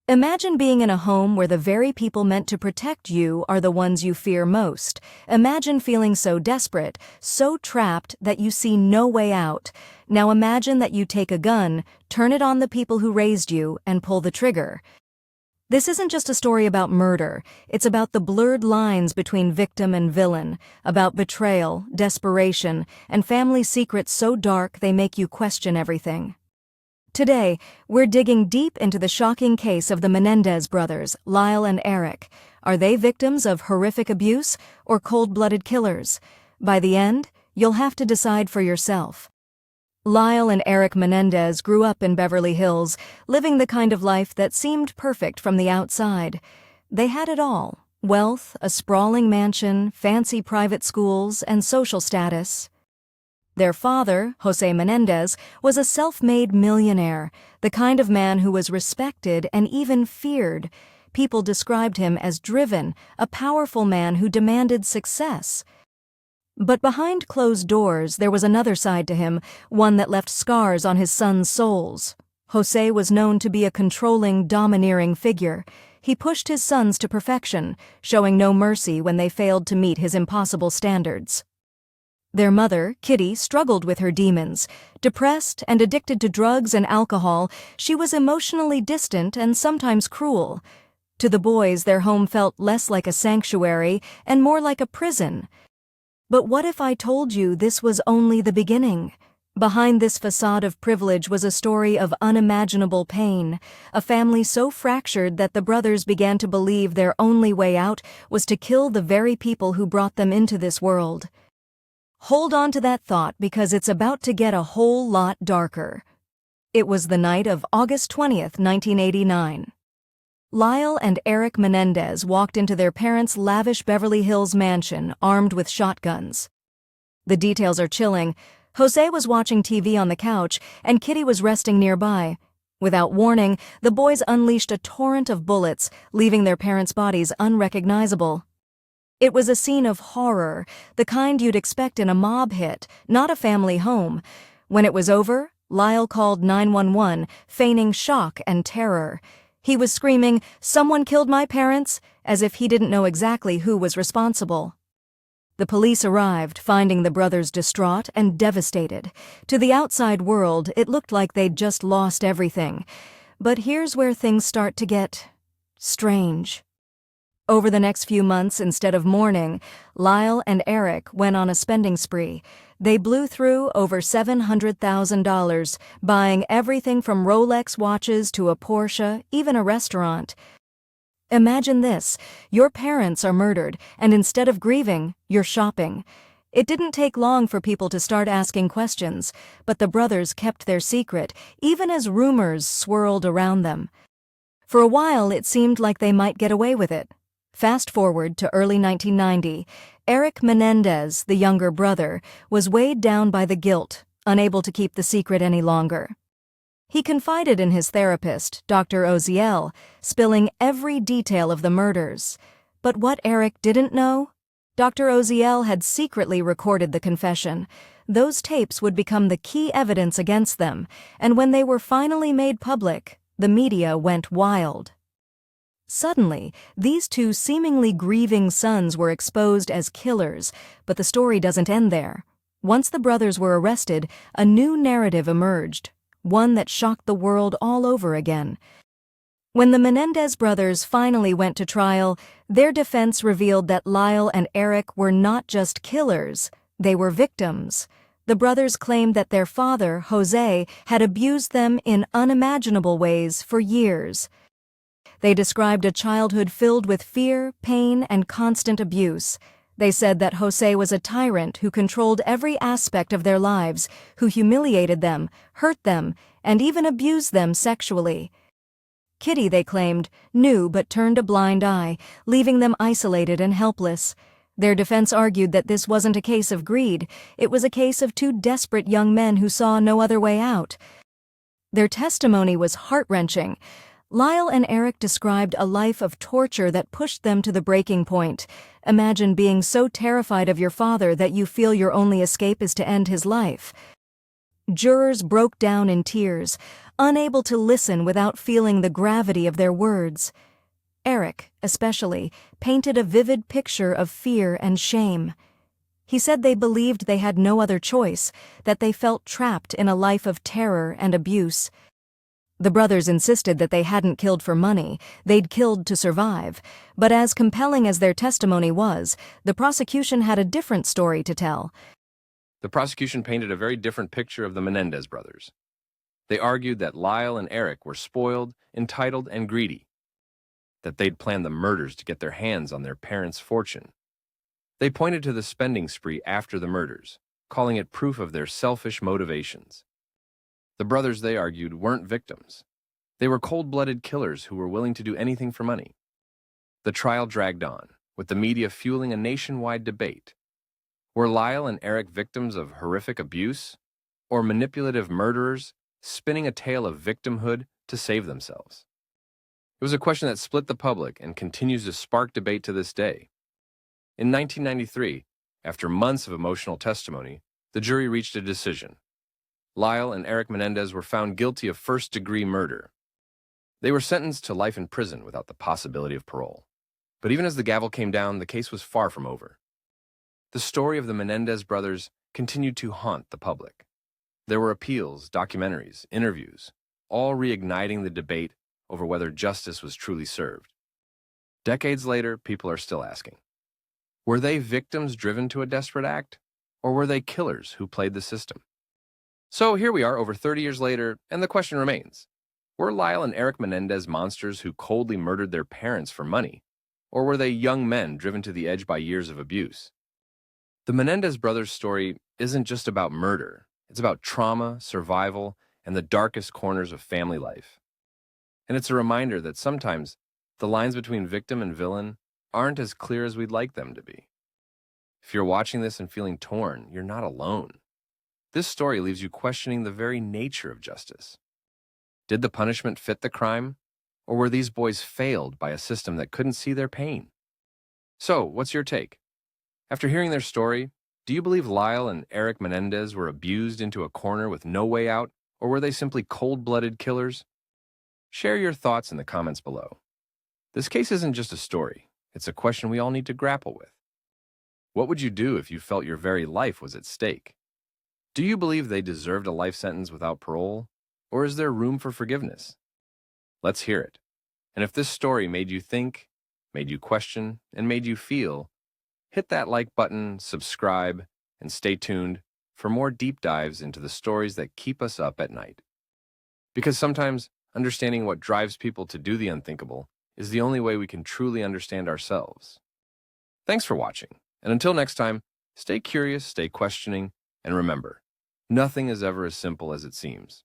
Imagine being in a home where the very people meant to protect you are the ones you fear most. Imagine feeling so desperate, so trapped that you see no way out. Now imagine that you take a gun, turn it on the people who raised you, and pull the trigger. This isn't just a story about murder. It's about the blurred lines between victim and villain, about betrayal, desperation, and family secrets so dark they make you question everything. Today, we're digging deep into the shocking case of the Menendez brothers, Lyle and Erik. Are they victims of horrific abuse or cold-blooded killers? By the end, you'll have to decide for yourself. Lyle and Erik Menendez grew up in Beverly Hills, living the kind of life that seemed perfect from the outside. They had it all: wealth, a sprawling mansion, fancy private schools, and social status. Their father, Jose Menendez, was a self-made millionaire, the kind of man who was respected and even feared. People described him as driven, a powerful man who demanded success. But behind closed doors, there was another side to him, one that left scars on his sons' souls. Jose was known to be a controlling, domineering figure. He pushed his sons to perfection, showing no mercy when they failed to meet his impossible standards. Their mother, Kitty, struggled with her demons. Depressed and addicted to drugs and alcohol, she was emotionally distant and sometimes cruel. To the boys, their home felt less like a sanctuary and more like a prison. But what if I told you this was only the beginning? Behind this facade of privilege was a story of unimaginable pain, a family so fractured that the brothers began to believe their only way out was to kill the very people who brought them into this world. Hold on to that thought because it's about to get a whole lot darker. It was the night of August 20th, 1989. Lyle and Erik Menendez walked into their parents' lavish Beverly Hills mansion armed with shotguns. The details are chilling. Jose was watching TV on the couch, and Kitty was resting nearby. Without warning, the boys unleashed a torrent of bullets, leaving their parents' bodies unrecognizable. It was a scene of horror, the kind you'd expect in a mob hit, not a family home. When it was over, Lyle called 911, feigning shock and terror. He was screaming, "Someone killed my parents," as if he didn't know exactly who was responsible. The police arrived, finding the brothers distraught and devastated. To the outside world, it looked like they'd just lost everything. But here's where things start to get strange. Over the next few months, instead of mourning, Lyle and Erik went on a spending spree. They blew through over $700,000, buying everything from Rolex watches to a Porsche, even a restaurant. Imagine this: your parents are murdered, and instead of grieving, you're shopping. It didn't take long for people to start asking questions, but the brothers kept their secret, even as rumors swirled around them. For a while, it seemed like they might get away with it. Fast forward to early 1990, Erik Menendez, the younger brother, was weighed down by the guilt, unable to keep the secret any longer. He confided in his therapist, Dr. Oziel, spilling every detail of the murders. But what Erik didn't know? Dr. Oziel had secretly recorded the confession. Those tapes would become the key evidence against them, and when they were finally made public, the media went wild. Suddenly, these two seemingly grieving sons were exposed as killers, but the story doesn't end there. Once the brothers were arrested, a new narrative emerged, one that shocked the world all over again. When the Menendez brothers finally went to trial, their defense revealed that Lyle and Erik were not just killers, they were victims. The brothers claimed that their father, Jose, had abused them in unimaginable ways for years. They described a childhood filled with fear, pain, and constant abuse. They said that Jose was a tyrant who controlled every aspect of their lives, who humiliated them, hurt them, and even abused them sexually. Kitty, they claimed, knew but turned a blind eye, leaving them isolated and helpless. Their defense argued that this wasn't a case of greed, it was a case of two desperate young men who saw no other way out. Their testimony was heart-wrenching. Lyle and Erik described a life of torture that pushed them to the breaking point. Imagine being so terrified of your father that you feel your only escape is to end his life. Jurors broke down in tears, unable to listen without feeling the gravity of their words. Erik, especially, painted a vivid picture of fear and shame. He said they believed they had no other choice, that they felt trapped in a life of terror and abuse. The brothers insisted that they hadn't killed for money, they'd killed to survive. But as compelling as their testimony was, the prosecution had a different story to tell. The prosecution painted a very different picture of the Menendez brothers. They argued that Lyle and Erik were spoiled, entitled, and greedy, that they'd planned the murders to get their hands on their parents' fortune. They pointed to the spending spree after the murders, calling it proof of their selfish motivations. The brothers, they argued, weren't victims. They were cold-blooded killers who were willing to do anything for money. The trial dragged on, with the media fueling a nationwide debate. Were Lyle and Erik victims of horrific abuse, or manipulative murderers spinning a tale of victimhood to save themselves? It was a question that split the public and continues to spark debate to this day. In 1993, after months of emotional testimony, the jury reached a decision. Lyle and Erik Menendez were found guilty of first-degree murder. They were sentenced to life in prison without the possibility of parole. But even as the gavel came down, the case was far from over. The story of the Menendez brothers continued to haunt the public. There were appeals, documentaries, interviews, all reigniting the debate over whether justice was truly served. Decades later, people are still asking, were they victims driven to a desperate act, or were they killers who played the system? So here we are over 30 years later, and the question remains, were Lyle and Erik Menendez monsters who coldly murdered their parents for money, or were they young men driven to the edge by years of abuse? The Menendez brothers' story isn't just about murder. It's about trauma, survival, and the darkest corners of family life. And it's a reminder that sometimes the lines between victim and villain aren't as clear as we'd like them to be. If you're watching this and feeling torn, you're not alone. This story leaves you questioning the very nature of justice. Did the punishment fit the crime, or were these boys failed by a system that couldn't see their pain? So, what's your take? After hearing their story, do you believe Lyle and Erik Menendez were abused into a corner with no way out, or were they simply cold-blooded killers? Share your thoughts in the comments below. This case isn't just a story, it's a question we all need to grapple with. What would you do if you felt your very life was at stake? Do you believe they deserved a life sentence without parole, or is there room for forgiveness? Let's hear it. And if this story made you think, made you question, and made you feel, hit that like button, subscribe, and stay tuned for more deep dives into the stories that keep us up at night. Because sometimes understanding what drives people to do the unthinkable is the only way we can truly understand ourselves. Thanks for watching, and until next time, stay curious, stay questioning, and remember, nothing is ever as simple as it seems.